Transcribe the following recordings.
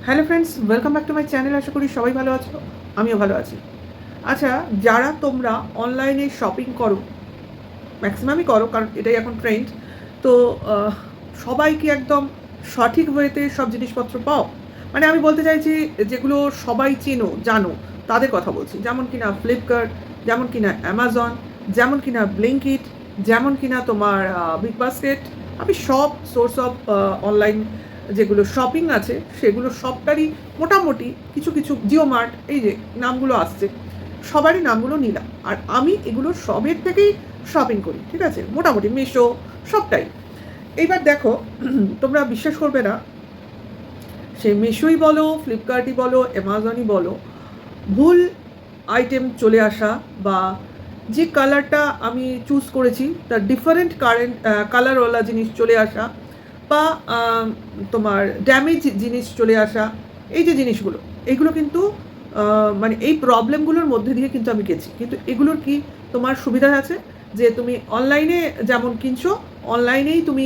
Hello friends, welcome back to my channel. আশা করি সবাই ভালো আছো, আমিও ভালো আছি। আচ্ছা, যারা তোমরা অনলাইনে শপিং করো, ম্যাক্সিমামই করো কারণ এটাই এখন ট্রেন্ড, তো সবাই কি একদম সঠিক ওয়েতে সব জিনিসপত্র পাও? মানে আমি বলতে চাইছি যেগুলো সবাই চেনো জানো তাদের কথা বলছি, যেমন কিনা ফ্লিপকার্ট, যেমন কিনা অ্যামাজন, যেমন কিনা ব্লিঙ্কিট, যেমন কিনা তোমার বিগ বাস্কেট। আমি সব সোর্স অফ অনলাইন যেগুলো শপিং আছে সেগুলো সবটারই মোটামুটি কিছু কিছু, জিও মার্ট, এই যে নামগুলো আসছে সবারই নামগুলো নিলাম। আর আমি এগুলো সবের থেকেই শপিং করি, ঠিক আছে, মোটামুটি মিশো সবটাই। এইবার দেখো, তোমরা বিশ্বাস করবে না, সে মিশোই বলো, ফ্লিপকার্টই বলো, অ্যামাজনই বলো, ভুল আইটেম চলে আসা বা যে কালারটা আমি চুজ করেছি তার ডিফারেন্ট কালারওয়ালা জিনিস চলে আসা বা তোমার ড্যামেজ জিনিস চলে আসা, এই যে জিনিসগুলো, এইগুলো কিন্তু মানে এই প্রবলেমগুলোর মধ্যে দিয়ে কিন্তু আমি গেছি। কিন্তু এগুলোর কি তোমার সুবিধা আছে যে তুমি অনলাইনে যেমন কিনছো, অনলাইনেই তুমি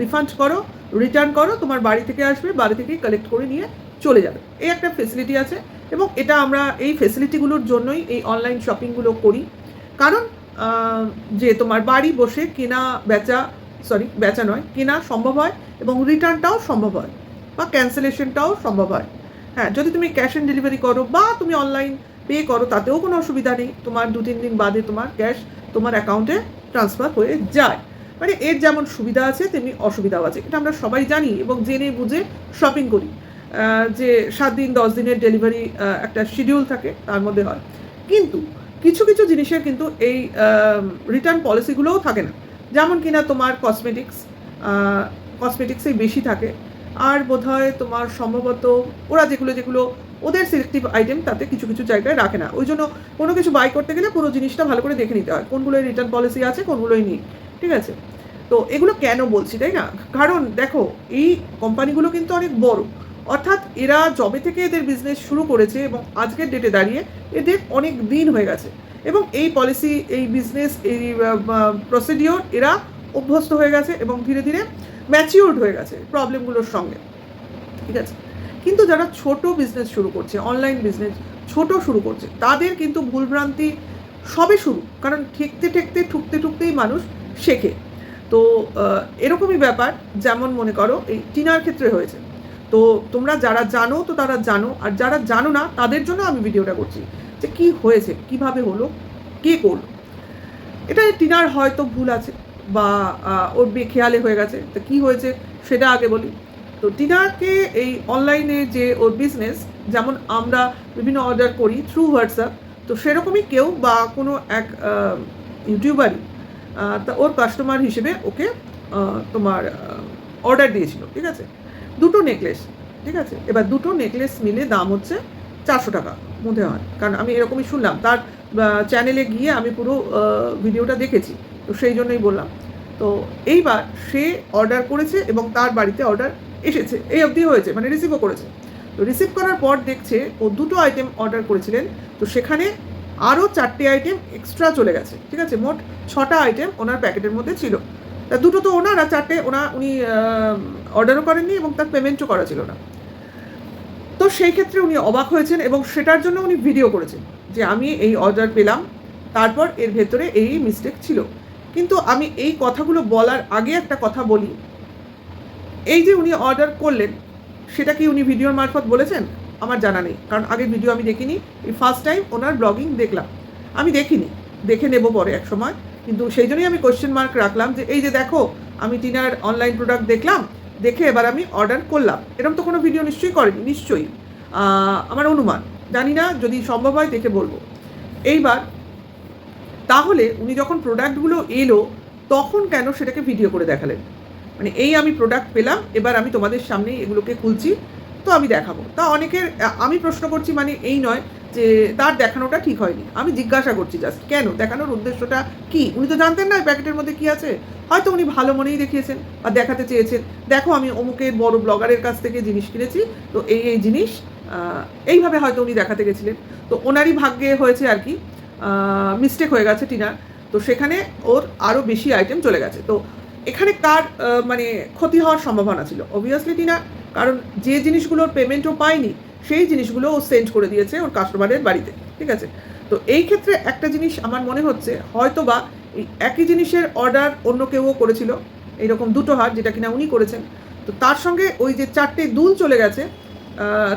রিফান্ড করো, রিটার্ন করো, তোমার বাড়ি থেকে আসবে, বাড়ি থেকেই কালেক্ট করে নিয়ে চলে যাবে, এই একটা ফেসিলিটি আছে। এবং এটা আমরা এই ফেসিলিটিগুলোর জন্যই এই অনলাইন শপিংগুলো করি, কারণ যে তোমার বাড়ি বসে কেনা বেচা, বেচা নয়, কেনা সম্ভব হয় এবং রিটার্নটাও সম্ভব হয় বা ক্যান্সেলেশনটাও সম্ভব হয়। হ্যাঁ, যদি তুমি ক্যাশ অন ডেলিভারি করো বা তুমি অনলাইন পে করো তাতেও কোনো অসুবিধা নেই, তোমার 2-3 দিন বাদে তোমার ক্যাশ তোমার অ্যাকাউন্টে ট্রান্সফার হয়ে যায়। মানে এর যেমন সুবিধা আছে তেমনি অসুবিধাও আছে, এটা আমরা সবাই জানি এবং জেনে বুঝে শপিং করি। যে 7 দিন 10 দিনের ডেলিভারি একটা শিডিউল থাকে, তার মধ্যে হয়। কিন্তু কিছু কিছু জিনিসের কিন্তু এই রিটার্ন পলিসিগুলোও থাকে না, যেমন কিনা তোমার কসমেটিক্সেই বেশি থাকে। আর বোধহয় তোমার সম্ভবত ওরা যেগুলো যেগুলো ওদের সিলেক্টিভ আইটেম তাতে কিছু কিছু জায়গায় রাখে না, ওই জন্য কোনো কিছু বাই করতে গেলে পুরো জিনিসটা ভালো করে দেখে নিতে হয় কোনগুলোই রিটার্ন পলিসি আছে কোনগুলোই নেই, ঠিক আছে। তো এগুলো কেন বলছি, তাই না? কারণ দেখো, এই কোম্পানিগুলো কিন্তু অনেক বড়, অর্থাৎ এরা যবে থেকে এদের বিজনেস শুরু করেছে এবং আজকের ডেটে দাঁড়িয়ে এদের অনেক দিন হয়ে গেছে এবং এই পলিসি, এই বিজনেস, এই প্রসিডিওর এরা অভ্যস্ত হয়ে গেছে এবং ধীরে ধীরে ম্যাচিউরড হয়ে গেছে প্রবলেমগুলোর সঙ্গে, ঠিক আছে। কিন্তু যারা ছোট বিজনেস শুরু করছে, অনলাইন বিজনেস ছোট শুরু করছে, তাদের কিন্তু ভুলভ্রান্তি সবে শুরু, কারণ ঠেকতে ঠেকতে ঠুকতে ঠুকতেই মানুষ শেখে। তো এরকমই ব্যাপার, যেমন মনে করো এই টিনার ক্ষেত্রে হয়েছে। তো তোমরা যারা জানো তো তারা জানো, আর যারা জানো না তাদের জন্য আমি ভিডিওটা করছি যে কি হয়েছে, কিভাবে হলো, কে করলো। এটা টিনার হয়তো ভুল আছে বা ওর বেখেয়ালে হয়ে গেছে, তো কী হয়েছে সেটা আগে বলি। তো টিনাকে এই অনলাইনে যে ওর বিজনেস, যেমন আমরা বিভিন্ন অর্ডার করি থ্রু হোয়াটসঅ্যাপ, তো সেরকমই কেউ বা কোনো এক ইউটিউবারই তা ওর কাস্টমার হিসেবে ওকে তোমার অর্ডার দিয়েছিল, ঠিক আছে, দুটো নেকলেস, ঠিক আছে। এবার দুটো নেকলেস মিলে দাম হচ্ছে 400 টাকা মধ্যে হয়, কারণ আমি এরকমই শুনলাম, তার চ্যানেলে গিয়ে আমি পুরো ভিডিওটা দেখেছি, তো সেই জন্যই বললাম। তো এইবার সে অর্ডার করেছে এবং তার বাড়িতে অর্ডার এসেছে, এই অবধি হয়েছে, মানে রিসিভও করেছে। তো রিসিভ করার পর দেখছে ও দুটো আইটেম অর্ডার করেছিলেন, তো সেখানে আরও 4টে আইটেম এক্সট্রা চলে গেছে, ঠিক আছে, মোট 6টা আইটেম ওনার প্যাকেটের মধ্যে ছিল। তা দুটো তো ওনার, আর 4টে উনি অর্ডারও করেননি এবং তার পেমেন্টও করা ছিল না। তো সেই ক্ষেত্রে উনি অবাক হয়েছেন এবং সেটার জন্য উনি ভিডিও করেছেন যে আমি এই অর্ডার পেলাম, তারপর এর ভেতরে এই মিস্টেক ছিল। কিন্তু আমি এই কথাগুলো বলার আগে একটা কথা বলি, এই যে উনি অর্ডার করলেন সেটা কি উনি ভিডিওর মারফত বলেছেন? আমার জানা নেই, কারণ আগের ভিডিও আমি দেখিনি, এই ফার্স্ট টাইম ওনার ব্লগিং দেখলাম। আমি দেখিনি, দেখে নেব পরে এক সময়, কিন্তু সেই জন্যই আমি কোয়েশ্চেন মার্ক রাখলাম যে এই যে দেখো, আমি টিনার অনলাইন প্রোডাক্ট দেখলাম, দেখে এবার আমি অর্ডার করলাম, এরকম তো কোনো ভিডিও নিশ্চয়ই করেনি, নিশ্চয়ই আমার অনুমান, জানি না, যদি সম্ভব হয় দেখে বলবো। এইবার তাহলে উনি যখন প্রোডাক্টগুলো এলো তখন কেন সেটাকে ভিডিও করে দেখালেন? মানে এই আমি প্রোডাক্ট পেলাম, এবার আমি তোমাদের সামনেই এগুলোকে খুলছি, তো আমি দেখাবো। তা অনেকের, আমি প্রশ্ন করছি, মানে এই নয় যে তার দেখানোটা ঠিক হয়নি, আমি জিজ্ঞাসা করছি জাস্ট কেন দেখানোর উদ্দেশ্যটা কি? উনি তো জানতেন না প্যাকেটের মধ্যে কী আছে, হয়তো উনি ভালো মনেই দেখিয়েছেন বা দেখাতে চেয়েছেন, দেখো আমি অমুকের বড় ব্লগারের কাছ থেকে জিনিস কিনেছি, তো এই এই জিনিস, এইভাবে হয়তো উনি দেখাতে গেছিলেন। তো ওনারই ভাগ্যে হয়েছে আর কি, মিস্টেক হয়ে গেছে টিনার, তো সেখানে ওর আরও বেশি আইটেম চলে গেছে। তো এখানে কার মানে ক্ষতি হওয়ার সম্ভাবনা ছিল? অবভিয়াসলি টিনা, কারণ যে জিনিসগুলোর পেমেন্টও পায়নি সেই জিনিসগুলো ও সেন্ড করে দিয়েছে ওর কাস্টমারের বাড়িতে, ঠিক আছে। তো এই ক্ষেত্রে একটা জিনিস আমার মনে হচ্ছে হয়তো বা এই একই জিনিসের অর্ডার অন্য কেউও করেছিল, এইরকম দুটো হার যেটা কিনা উনি করেছেন, তো তার সঙ্গে ওই যে 4টে দুল চলে গেছে,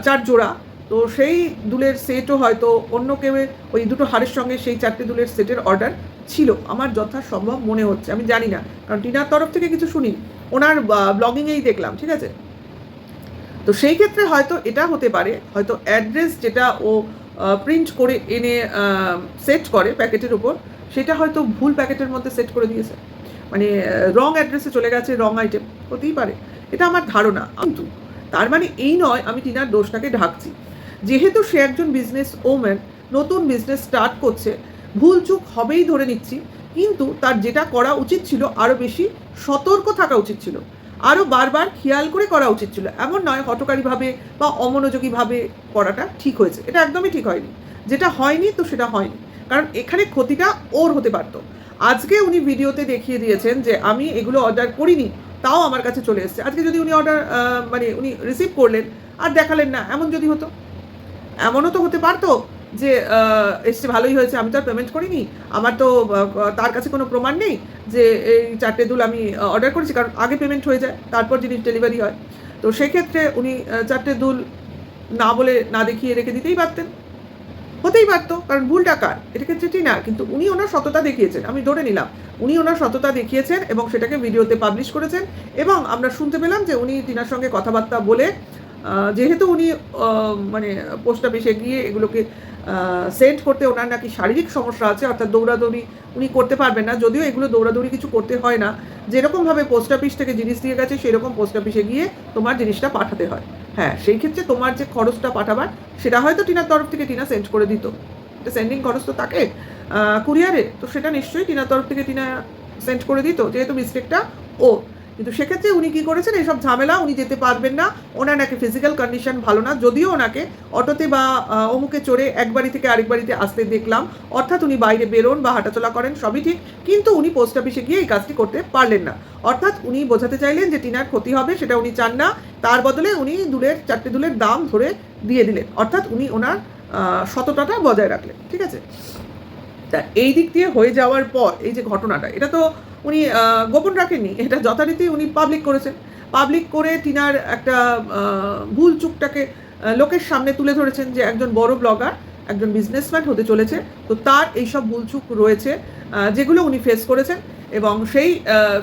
4 জোড়া, তো সেই দুলের সেটও হয়তো অন্য কেউ ওই দুটো হারের সঙ্গে সেই 4টে দুলের সেটের অর্ডার ছিল, আমার যথাসম্ভব মনে হচ্ছে। আমি জানি না, কারণ টিনার তরফ থেকে কিছু শুনি, ওনার ব্লগিংয়েই দেখলাম, ঠিক আছে। তো সেই ক্ষেত্রে হয়তো এটা হতে পারে, হয়তো অ্যাড্রেস যেটা ও প্রিন্ট করে এনে সেট করে প্যাকেটের উপর, সেটা হয়তো ভুল প্যাকেটের মধ্যে সেট করে দিয়েছে, মানে রং অ্যাড্রেসে চলে গেছে, রং আইটেম, হতেই পারে, এটা আমার ধারণা। কিন্তু তার মানে এই নয় আমি টিনার দোষটাকে ঢাকছি। যেহেতু সে একজন বিজনেস ওম্যান, নতুন বিজনেস স্টার্ট করছে, ভুল চুক হবেই ধরে নিচ্ছি, কিন্তু তার যেটা করা উচিত ছিল আরও বেশি সতর্ক থাকা উচিত ছিল, আরও বারবার খেয়াল করে করা উচিত ছিল। এমন নয় হঠকারীভাবে বা অমনোযোগীভাবে করাটা ঠিক হয়েছে, এটা একদমই ঠিক হয়নি। যেটা হয়নি তো সেটা হয়নি, কারণ এখানে ক্ষতিটা ওর হতে পারতো। আজকে উনি ভিডিওতে দেখিয়ে দিয়েছেন যে আমি এগুলো অর্ডার করিনি, তাও আমার কাছে চলে এসেছে। আজকে যদি উনি অর্ডার মানে উনি রিসিভ করলেন আর দেখালেন না, এমন যদি হতো, এমনও তো হতে পারতো যে এসছে ভালোই হয়েছে, আমি তো আর পেমেন্ট করিনি, আমার তো তার কাছে কোনো প্রমাণ নেই যে এই 4টে দুল আমি অর্ডার করেছি, কারণ আগে পেমেন্ট হয়ে যায় তারপর জিনিস ডেলিভারি হয়। তো সেক্ষেত্রে উনি 4টে দুল না বলে না দেখিয়ে রেখে দিতেই পারতেন, হতেই পারতো, কারণ ভুলটা কার, এটা ক্ষেত্রে টিনার। কিন্তু উনি ওনার সততা দেখিয়েছেন, আমি ধরে নিলাম উনি ওনার সততা দেখিয়েছেন এবং সেটাকে ভিডিওতে পাবলিশ করেছেন, এবং আমরা শুনতে পেলাম যে উনি টিনার সঙ্গে কথাবার্তা বলে, যেহেতু উনি মানে পোস্ট অফিসে গিয়ে এগুলোকে সেন্ড করতে ওনার নাকি শারীরিক সমস্যা আছে, অর্থাৎ দৌড়াদৌড়ি উনি করতে পারবেন না, যদিও এগুলো দৌড়াদৌড়ি কিছু করতে হয় না, যেরকমভাবে পোস্ট অফিস থেকে জিনিস দিয়ে গেছে সেরকম পোস্ট অফিসে গিয়ে তোমার জিনিসটা পাঠাতে হয়। হ্যাঁ, সেই ক্ষেত্রে তোমার যে খরচটা পাঠাবার সেটা হয়তো টিনার তরফ থেকে টিনা সেন্ড করে দিত, এটা সেন্ডিং খরচ তো থাকে কুরিয়ারে, তো সেটা নিশ্চয়ই টিনার তরফ থেকে টিনা সেন্ড করে দিত, যেহেতু মিস্টেকটা ও। কিন্তু সেক্ষেত্রে উনি কী করেছেন, এইসব ঝামেলা উনি যেতে পারবেন না, ওনার নাকি ফিজিক্যাল কন্ডিশন ভালো না, যদিও ওনাকে অটোতে বা অমুকে চড়ে এক বাড়ি থেকে আরেক বাড়িতে আসতে দেখলাম, অর্থাৎ উনি বাইরে বেরোন বা হাঁটাচলা করেন সবই ঠিক, কিন্তু উনি পোস্ট অফিসে গিয়ে এই কাজটি করতে পারলেন না। অর্থাৎ উনি বোঝাতে চাইলেন যে টিনার ক্ষতি হবে, সেটা উনি চান না, তার বদলে উনি 4টে দুলের দাম ধরে দিয়ে দিলেন, অর্থাৎ উনি ওনার সততাটা বজায় রাখলেন, ঠিক আছে। তা এই দিক দিয়ে হয়ে যাওয়ার পর এই যে ঘটনাটা, এটা তো উনি গোপন রাখেননি, এটা যথারীতি উনি পাবলিক করেছেন। পাবলিক করে টিনার একটা ভুল চুকটাকে লোকের সামনে তুলে ধরেছেন যে একজন বড় ব্লগার, একজন বিজনেসম্যান হতে চলেছে, তো তার এইসব ভুল চুক রয়েছে যেগুলো উনি ফেস করেছেন, এবং সেই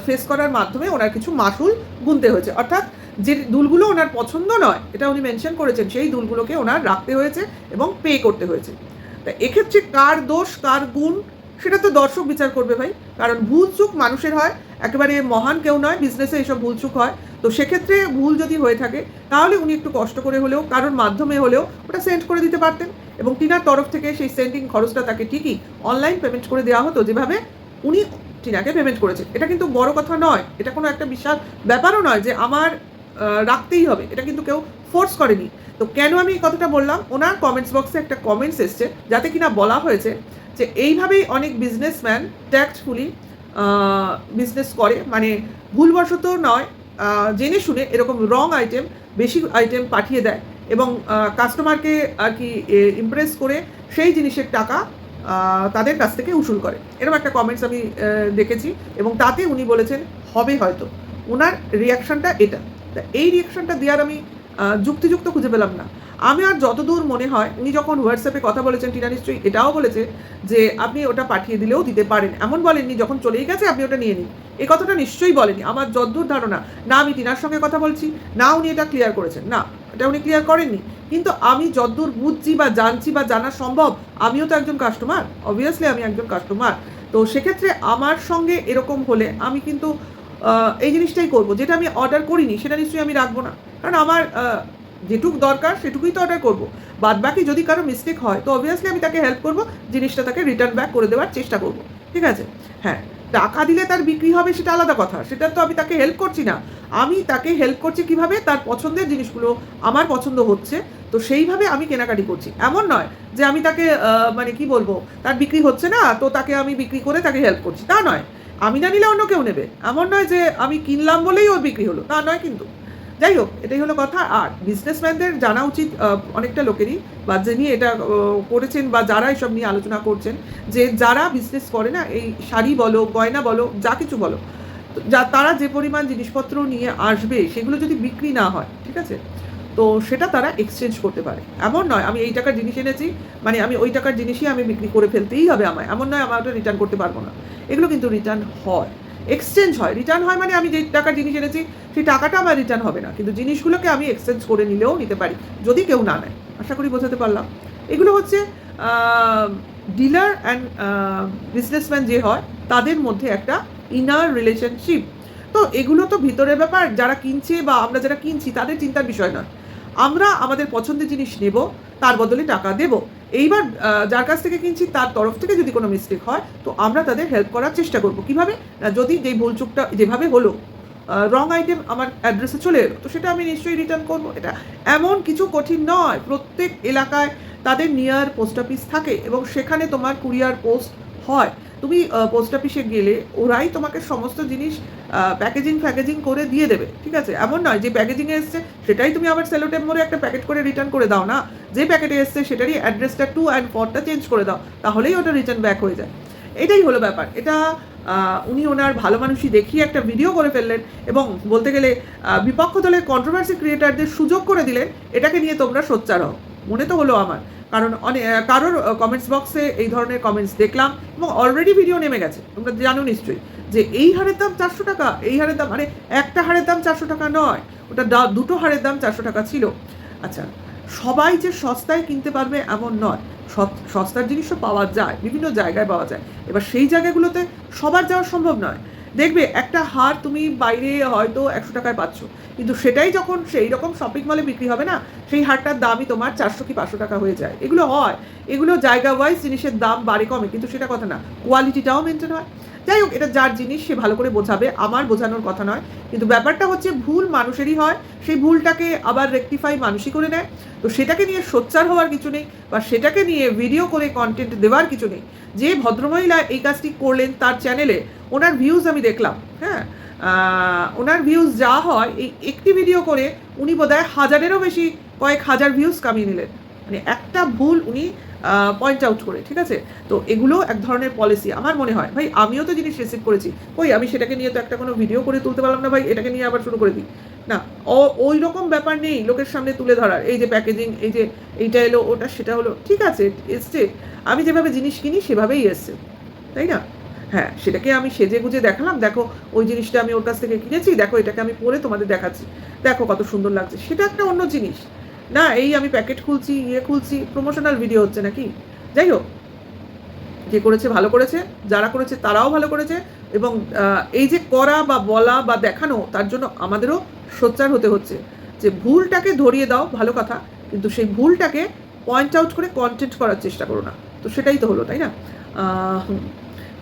ফেস করার মাধ্যমে ওনার কিছু মাসুল গুনতে হয়েছে, অর্থাৎ যে দুলগুলো ওনার পছন্দ নয় এটা উনি মেনশন করেছেন, সেই দুলগুলোকে ওনার রাখতে হয়েছে এবং পে করতে হয়েছে। তা এক্ষেত্রে কার দোষ কার গুণ সেটা তো দর্শক বিচার করবে ভাই, কারণ ভুল চুক মানুষের হয়, একেবারে মহান কেউ নয়, বিজনেসে এইসব ভুল চুক হয়। তো সেক্ষেত্রে ভুল যদি হয়ে থাকে তাহলে উনি একটু কষ্ট করে হলেও কারোর মাধ্যমে হলেও ওটা সেন্ড করে দিতে পারতেন, এবং টিনার তরফ থেকে সেই সেন্ডিং খরচটা তাকে ঠিকই অনলাইন পেমেন্ট করে দেওয়া হতো, যেভাবে উনি টিনাকে পেমেন্ট করেছেন। এটা কিন্তু বড় কথা নয়, এটা কোনো একটা বিশাল ব্যাপারও নয় যে আমার রাখতেই হবে, এটা কিন্তু কেউ ফোর্স করেনি। তো কেন আমি এই কথাটা বললাম, ওনার কমেন্টস বক্সে একটা কমেন্টস এসছে যাতে কিনা বলা হয়েছে যে এইভাবেই অনেক বিজনেসম্যান ট্যাক্টফুলি বিজনেস করে, মানে ভুলবশত নয়, জেনে শুনে এরকম রং আইটেম বেশি আইটেম পাঠিয়ে দেয় এবং কাস্টমারকে আর কি ইমপ্রেস করে সেই জিনিসের টাকা তাদের কাছ থেকে উসুল করে, এরকম একটা কমেন্টস আমি দেখেছি, এবং তাতে উনি বলেছেন হবে হয়তো, ওনার রিয়াকশানটা এটা। তা এই রিয়াকশানটা দেওয়ার আমি যুক্তিযুক্ত খুঁজে পেলাম না। আমি আর যতদূর মনে হয় উনি যখন হোয়াটসঅ্যাপে কথা বলেছেন, টিনা নিশ্চয়ই এটাও বলেছে যে আপনি ওটা পাঠিয়ে দিলেও দিতে পারেন, এমন বলেননি যখন চলেই গেছে আপনি ওটা নিয়ে নিন, এই কথাটা নিশ্চয়ই বলেনি। আমার যতদূর ধারণা, না আমি টিনার সঙ্গে কথা বলছি, না উনি এটা ক্লিয়ার করেছেন, না এটা উনি ক্লিয়ার করেননি। কিন্তু আমি যতদূর বুঝছি বা জানছি বা জানা সম্ভব, আমিও তো একজন কাস্টমার, অবভিয়াসলি আমি একজন কাস্টমার, তো সেক্ষেত্রে আমার সঙ্গে এরকম হলে আমি কিন্তু এই জিনিসটাই করব, যেটা আমি অর্ডার করিনি সেটা নিশ্চয়ই আমি রাখবো না, কারণ আমার যেটুকু দরকার সেটুকুই তো অর্ডার করবো। বাদ বাকি যদি কারো মিস্টেক হয় তো অবভিয়াসলি আমি তাকে হেল্প করবো, জিনিসটা তাকে রিটার্ন ব্যাক করে দেওয়ার চেষ্টা করব, ঠিক আছে। হ্যাঁ, টাকা দিলে তার বিক্রি হবে সেটা আলাদা কথা, সেটা তো আমি তাকে হেল্প করছি না, আমি তাকে হেল্প করছি কিভাবে, তার পছন্দের জিনিসগুলো আমার পছন্দ হচ্ছে তো সেইভাবে আমি কেনাকাটি করছি। এমন নয় যে আমি তাকে মানে কি বলবো, তার বিক্রি হচ্ছে না তো তাকে আমি বিক্রি করে তাকে হেল্প করছি, তা নয়। আমি না নিলে অন্য কেউ নেবে, এমন নয় যে আমি কিনলাম বলেই ওর বিক্রি হলো, তা নয় কিন্তু। যাই হোক, এটাই হলো কথা। আর বিজনেসম্যানদের জানা উচিত অনেকটা লোকেরই, বা যিনি এটা করেছেন বা যারা এসব নিয়ে আলোচনা করছেন, যে যারা বিজনেস করে না, এই শাড়ি বলো, গয়না বলো, যা কিছু বলো, যা তারা যে পরিমাণ জিনিসপত্র নিয়ে আসবে সেগুলো যদি বিক্রি না হয়, ঠিক আছে, তো সেটা তারা এক্সচেঞ্জ করতে পারে। এমন নয় আমি এই টাকার জিনিস এনেছি মানে আমি ওই টাকার জিনিসই আমি বিক্রি করে ফেলতেই হবে আমায়, এমন নয় আমার ওটা রিটার্ন করতে পারবো না। এগুলো কিন্তু রিটার্ন হয়, এক্সচেঞ্জ হয়। রিটার্ন হয় মানে আমি যে টাকার জিনিস এনেছি সেই টাকাটা আমার রিটার্ন হবে না, কিন্তু জিনিসগুলোকে আমি এক্সচেঞ্জ করে নিলেও নিতে পারি যদি কেউ না নেয়। আশা করি বোঝাতে পারলাম। এগুলো হচ্ছে ডিলার অ্যান্ড বিজনেসম্যান যে হয় তাদের মধ্যে একটা ইনার রিলেশনশিপ। তো এগুলো তো ভিতরের ব্যাপার, যারা কিনছে বা আমরা যারা কিনছি তাদের চিন্তার বিষয় নয়। আমরা আমাদের পছন্দের জিনিস নেব, তার বদলে টাকা দেব। এইবার যার কাছ থেকে কিনছি তার তরফ থেকে যদি কোনো মিস্টেক হয় তো আমরা তাদের হেল্প করার চেষ্টা করব। কীভাবে? যদি যেই ভুলচুকটা যেভাবে হলো, রং আইটেম আমার অ্যাড্রেসে চলে এলো, তো সেটা আমি নিশ্চয়ই রিটার্ন করবো। এটা এমন কিছু কঠিন নয়। প্রত্যেক এলাকায় তাদের নিয়ার পোস্ট অফিস থাকে এবং সেখানে তোমার কুরিয়ার পোস্ট হয়। তুমি পোস্ট অফিসে গেলে ওরাই তোমাকে সমস্ত জিনিস প্যাকেজিং করে দিয়ে দেবে, ঠিক আছে? এমন নয় যে প্যাকেজিংয়ে এসছে সেটাই তুমি আবার সেলোটেপ মোড়ে একটা প্যাকেট করে রিটার্ন করে দাও না। যে প্যাকেটে এসছে সেটারই অ্যাড্রেসটা টু অ্যান্ড ফরটা চেঞ্জ করে দাও, তাহলেই ওটা রিটার্ন ব্যাক হয়ে যায়। এটাই হলো ব্যাপার। এটা উনি ওনার ভালো মানুষই দেখিয়ে একটা ভিডিও করে ফেললেন এবং বলতে গেলে বিপক্ষ দলের কন্ট্রোভার্সি ক্রিয়েটারদের সুযোগ করে দিলেন। এটাকে নিয়ে তোমরা সোচ্চার হও, মনে তো হলো আমার। কারণ কারোর কমেন্টস বক্সে এই ধরনের কমেন্টস দেখলাম এবং অলরেডি ভিডিও নেমে গেছে, তোমরা জানো নিশ্চয়ই, যে এই হারের দাম 400 টাকা, এই হারের দাম, মানে একটা হারের দাম 400 টাকা নয়, ওটা দুটো হারের দাম 400 টাকা ছিল। আচ্ছা, সবাই যে সস্তায় কিনতে পারবে এমন নয়। সস্তার জিনিসও পাওয়া যায়, বিভিন্ন জায়গায় পাওয়া যায়। এবার সেই জায়গাগুলোতে সবার যাওয়া সম্ভব নয়। দেখবে একটা হার তুমি বাইরে হয়তো 100 টাকায় পাচ্ছ, কিন্তু সেটাই যখন সেই রকম শপিং মলে বিক্রি হবে না, সেই হারটার দামই তোমার 400 কি 500 টাকা হয়ে যায়। এগুলো হয়, এগুলো জায়গা ওয়াইজ জিনিসের দাম বাড়ে কমে, কিন্তু সেটা কথা না, কোয়ালিটিটাও মেনটেন হয়। যাই হোক, এটা যার জিনিস সে ভালো করে বোঝাবে, আমার বোঝানোর কথা নয়। কিন্তু ব্যাপারটা হচ্ছে ভুল মানুষেরই হয়, সেই ভুলটাকে আবার রেকটিফাই মানুষই করে নেয়। তো সেটাকে নিয়ে সোচ্চার হওয়ার কিছু নেই, বা সেটাকে নিয়ে ভিডিও করে কন্টেন্ট দেওয়ার কিছু নেই। যে ভদ্রমহিলা এই কাজটি করলেন তার চ্যানেলে, ওনার ভিউজ আমি দেখলাম, হ্যাঁ, ওনার ভিউজ যা হয়, এই একটি ভিডিও করে উনি বোধহয় 1000-এরও বেশি, কয়েক হাজার ভিউজ কামিয়ে নিলেন, মানে একটা ভুল উনি পয়েন্ট আউট করে, ঠিক আছে? তো এগুলো এক ধরনের পলিসি আমার মনে হয়। ভাই আমিও তো জিনিস রিসিভ করেছি, ওই আমি সেটাকে নিয়ে তো একটা কোনো ভিডিও করে তুলতে পারলাম না, ভাই এটাকে নিয়ে আবার শুরু করে দিই না। ওই রকম ব্যাপার নেই লোকের সামনে তুলে ধরার, এই যে প্যাকেজিং, এই যে এইটা এলো, ওটা সেটা হলো, ঠিক আছে এসছে, আমি যেভাবে জিনিস কিনি সেভাবেই এসছে, তাই না? হ্যাঁ, সেটাকে আমি সেজে গুজে দেখালাম, দেখো ওই জিনিসটা আমি ওর কাছ থেকে কিনেছি, দেখো এটাকে আমি পরে তোমাদের দেখাচ্ছি, দেখো কত সুন্দর লাগছে, সেটা একটা অন্য জিনিস না। এই আমি প্যাকেট খুলছি, খুলছি, প্রমোশনাল ভিডিও হচ্ছে নাকি? যাই হোক, যে করেছে ভালো করেছে, যারা করেছে তারাও ভালো করেছে, এবং এই যে করা বা বলা বা দেখানো, তার জন্য আমাদেরও সোচ্চার হতে হচ্ছে যে ভুলটাকে ধরিয়ে দাও, ভালো কথা, কিন্তু সেই ভুলটাকে পয়েন্ট আউট করে কন্টেন্ট করার চেষ্টা করো না। তো সেটাই তো হলো, তাই না?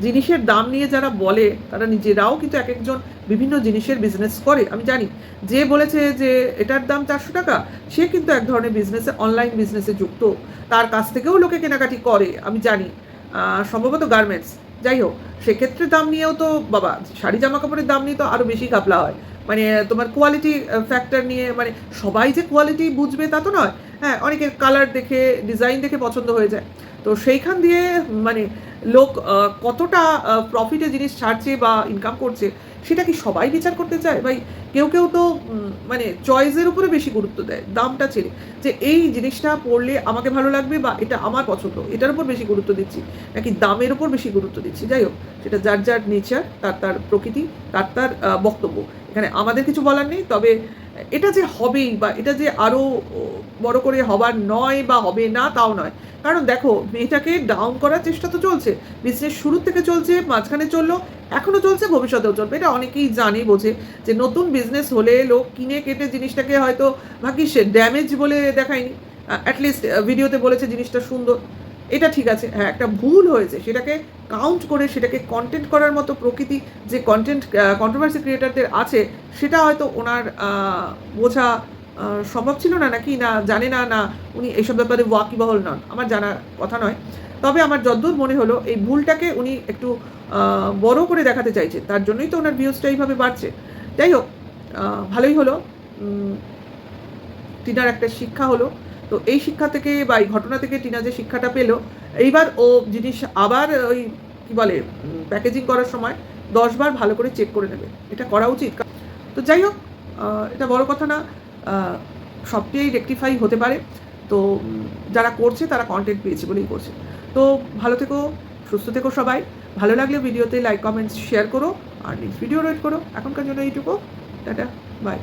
জিনিসের দাম নিয়ে যারা বলে তারা নিজেরাও কিন্তু এক একজন বিভিন্ন জিনিসের বিজনেস করে, আমি জানি। যে বলেছে যে এটার দাম 400 টাকা, সে কিন্তু এক ধরনের বিজনেসে, অনলাইন বিজনেসে যুক্ত, তার কাছ থেকেও লোকে কেনাকাটি করে, আমি জানি, সম্ভবত গার্মেন্টস। যাই হোক, সেক্ষেত্রে দাম নিয়েও তো বাবা, শাড়ি জামা কাপড়ের দাম নিয়ে তো আরও বেশি ঘাপলা হয়, মানে তোমার কোয়ালিটি ফ্যাক্টর নিয়ে, মানে সবাই যে কোয়ালিটি বুঝবে তা তো নয়। হ্যাঁ, অনেকের কালার দেখে, ডিজাইন দেখে পছন্দ হয়ে যায়। তো সেইখান দিয়ে মানে লোক কতটা প্রফিটে জিনিস ছাড়ছে বা ইনকাম করছে, সেটা কি সবাই বিচার করতে চায়? ভাই কেউ কেউ তো মানে চয়েসের উপরে বেশি গুরুত্ব দেয়, দামটা ছেড়ে, যে এই জিনিসটা পরলে আমাকে ভালো লাগবে বা এটা আমার পছন্দ, এটার উপর বেশি গুরুত্ব দিচ্ছি নাকি দামের উপর বেশি গুরুত্ব দিচ্ছি। যাই হোক, সেটা যার যার নেচার, তার তার প্রকৃতি, তার তার বক্তব্য, এখানে আমাদের কিছু বলার নেই। তবে এটা যে হবেই বা এটা যে আরও বড় করে হবার নয় বা হবে না তাও নয়, কারণ দেখো মেয়েটাকে ডাউন করার চেষ্টা তো চলছে, বিজনেস শুরু থেকে চলছে, মাঝখানে চললো, এখনও চলছে, ভবিষ্যতেও চলবে। এটা অনেকেই জানে, বোঝে যে নতুন বিজনেস হলে লোক কিনে কেটে জিনিসটাকে হয়তো ভাগ্যিস ড্যামেজ বলে দেখায়নি, অ্যাটলিস্ট ভিডিওতে বলেছে জিনিসটা সুন্দর, এটা ঠিক আছে। হ্যাঁ, একটা ভুল হয়েছে, সেটাকে কাউন্ট করে সেটাকে কন্টেন্ট করার মতো প্রকৃতি যে কন্ট্রোভার্সি ক্রিয়েটারদের আছে, সেটা হয়তো ওনার বোঝা সম্ভব ছিল না, নাকি না জানে না, না উনি এইসব ব্যাপারে ওয়াকিবহল নন, আমার জানার কথা নয়। তবে আমার যদ্দূর মনে হলো এই ভুলটাকে উনি একটু বড় করে দেখাতে চাইছেন, তার জন্যই তো ওনার ভিউজটা এইভাবে বাড়ছে। যাই হোক, ভালোই হলো, টিনার একটা শিক্ষা হলো। তো এই শিক্ষা থেকে বা এই ঘটনা থেকে টিনা যে শিক্ষাটা পেল, এইবার ও জিনিস আবার ওই কী বলে প্যাকেজিং করার সময় 10 বার ভালো করে চেক করে নেবে, এটা করা উচিত। তো যাই হোক, এটা বড় কথা না, সবটাই রেকটিফাই হতে পারে। তো যারা করছে তারা কন্টেন্ট পেয়েছে বলেই করছে। তো ভালো থেকো, সুস্থ থেকো সবাই। ভালো লাগলে ভিডিওতে লাইক কমেন্টস শেয়ার করো, আর নেক্সট ভিডিও ওয়েট করো। এখনকার জন্য এইটুকু, টাটা, বাই।